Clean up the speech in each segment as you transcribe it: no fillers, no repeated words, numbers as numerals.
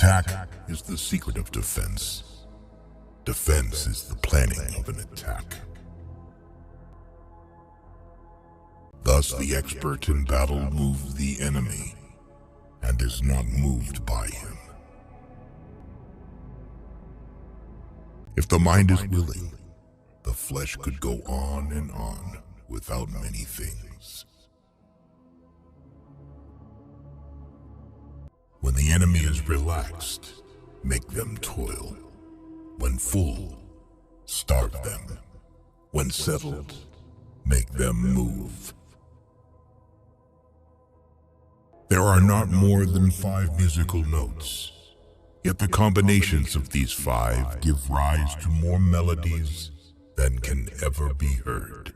Attack is the secret of defense. Defense is the planning of an attack. Thus, the expert in battle moves the enemy and is not moved by him. If the mind is willing, the flesh could go on and on without many things. When the enemy is relaxed, make them toil. When full, starve them. When settled, make them move. There are not more than 5 musical notes, yet the combinations of these 5 give rise to more melodies than can ever be heard.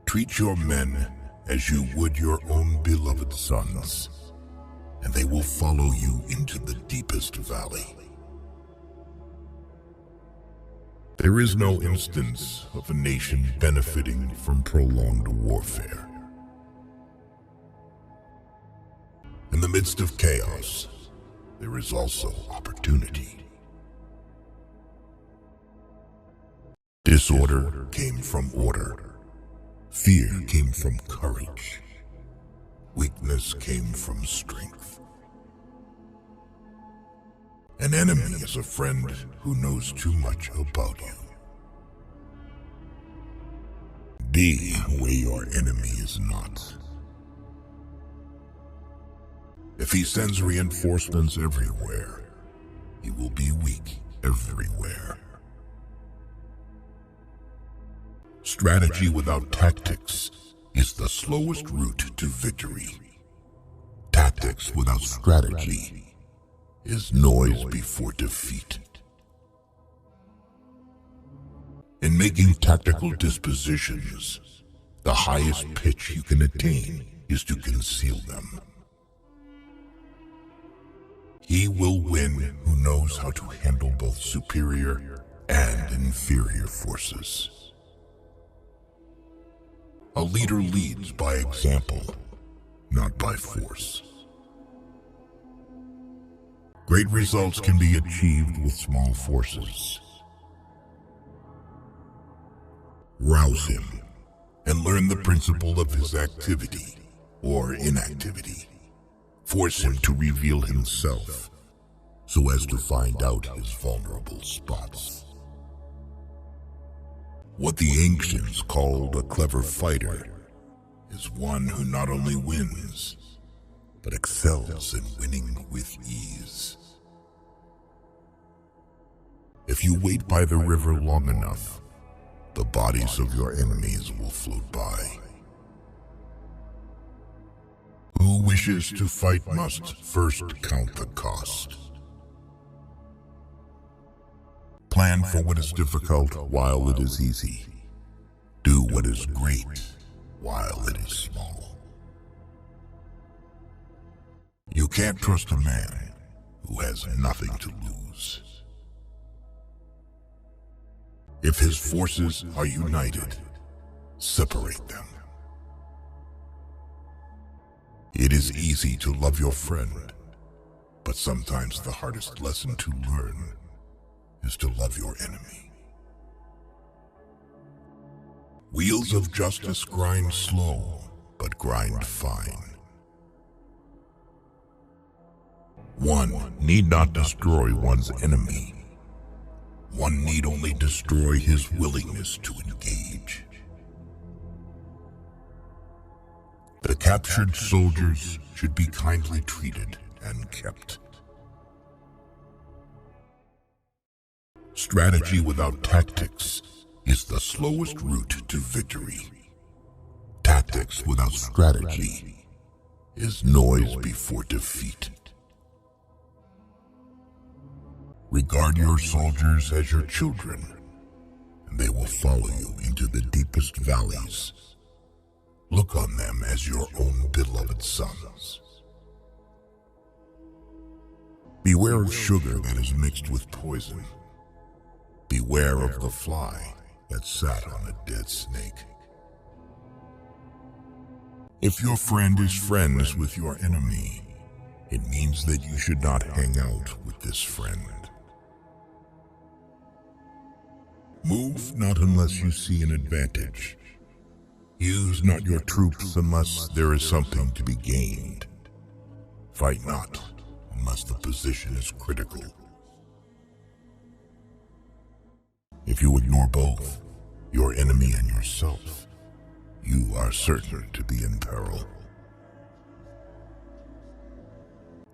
Treat your men as you would your own beloved sons, and they will follow you into the deepest valley. There is no instance of a nation benefiting from prolonged warfare. In the midst of chaos, there is also opportunity. Disorder came from order. Fear came from courage. Weakness came from strength. An enemy is a friend who knows too much about you. Be where your enemy is not. If he sends reinforcements everywhere, he will be weak everywhere. Strategy without tactics is the slowest route to victory. Tactics without strategy is noise before defeat. In making tactical dispositions, the highest pitch you can attain is to conceal them. He will win who knows how to handle both superior and inferior forces. A leader leads by example, not by force. Great results can be achieved with small forces. Rouse him and learn the principle of his activity or inactivity. Force him to reveal himself so as to find out his vulnerable spots. What the ancients called a clever fighter is one who not only wins, but excels in winning with ease. If you wait by the river long enough, the bodies of your enemies will float by. Who wishes to fight must first count the cost. Plan for what is difficult while it is easy. Do what is great while it is small. You can't trust a man who has nothing to lose. If his forces are united, separate them. It is easy to love your friend, but sometimes the hardest lesson to learn is to love your enemy. Wheels of justice grind slow, but grind fine. One need not destroy one's enemy. One need only destroy his willingness to engage. The captured soldiers should be kindly treated and kept. Strategy without tactics is the slowest route to victory. Tactics without strategy is noise before defeat. Regard your soldiers as your children, and they will follow you into the deepest valleys. Look on them as your own beloved sons. Beware of sugar that is mixed with poison. Beware of the fly that sat on a dead snake. If your friend is friends with your enemy, it means that you should not hang out with this friend. Move not unless you see an advantage. Use not your troops unless there is something to be gained. Fight not unless the position is critical. If you ignore both, your enemy and yourself, you are certain to be in peril.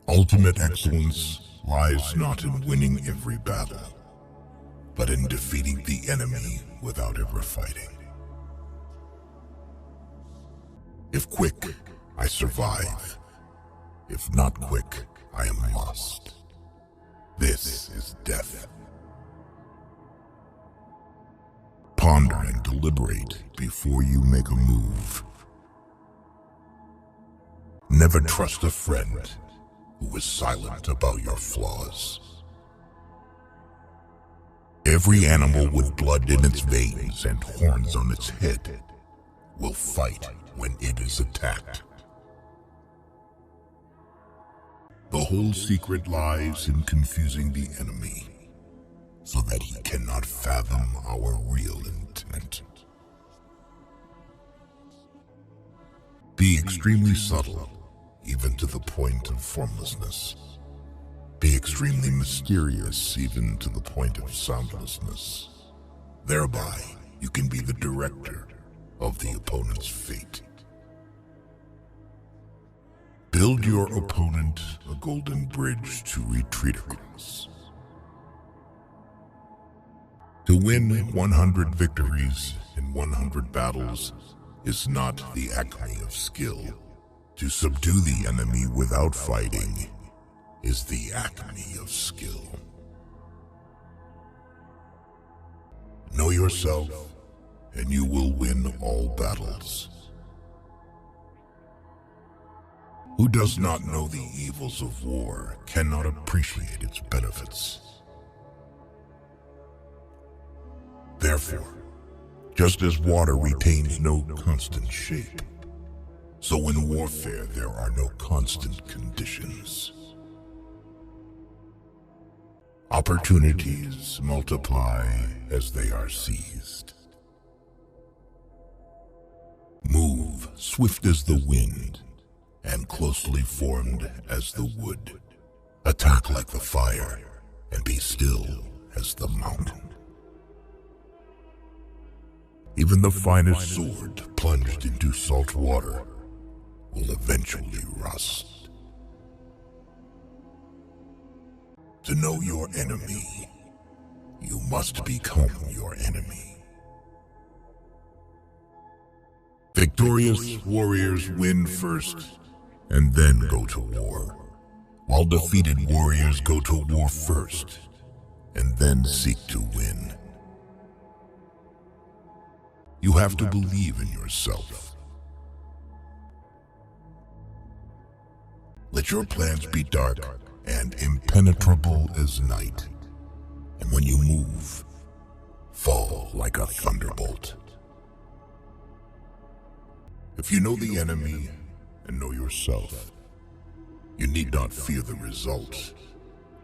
Ultimate excellence lies not in winning every battle, but in defeating the enemy without ever fighting. If quick, I survive. If not quick, I am lost. This is death. Ponder and deliberate before you make a move. Never trust a friend who is silent about your flaws. Every animal with blood in its veins and horns on its head will fight when it is attacked. The whole secret lies in confusing the enemy so that he cannot fathom our real intent. Be extremely subtle, even to the point of formlessness. Be extremely mysterious, even to the point of soundlessness. Thereby, you can be the director of the opponent's fate. Build your opponent a golden bridge to retreat across. To win 100 victories in 100 battles is not the acme of skill. To subdue the enemy without fighting is the acme of skill. Know yourself, and you will win all battles. Who does not know the evils of war cannot appreciate its benefits. Therefore, just as water retains no constant shape, so in warfare there are no constant conditions. Opportunities multiply as they are seized. Move swift as the wind and closely formed as the wood. Attack like the fire and be still as the mountain. Even the finest sword plunged into salt water will eventually rust. To know your enemy, you must become your enemy. Victorious warriors win first and then go to war, while defeated warriors go to war first and then seek to win. You have to believe in yourself. Let your plans be dark and impenetrable as night, and when you move, fall like a thunderbolt. If you know the enemy and know yourself, you need not fear the result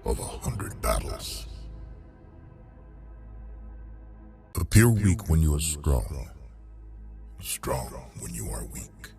of 100 battles. Appear weak when you are strong, strong when you are weak.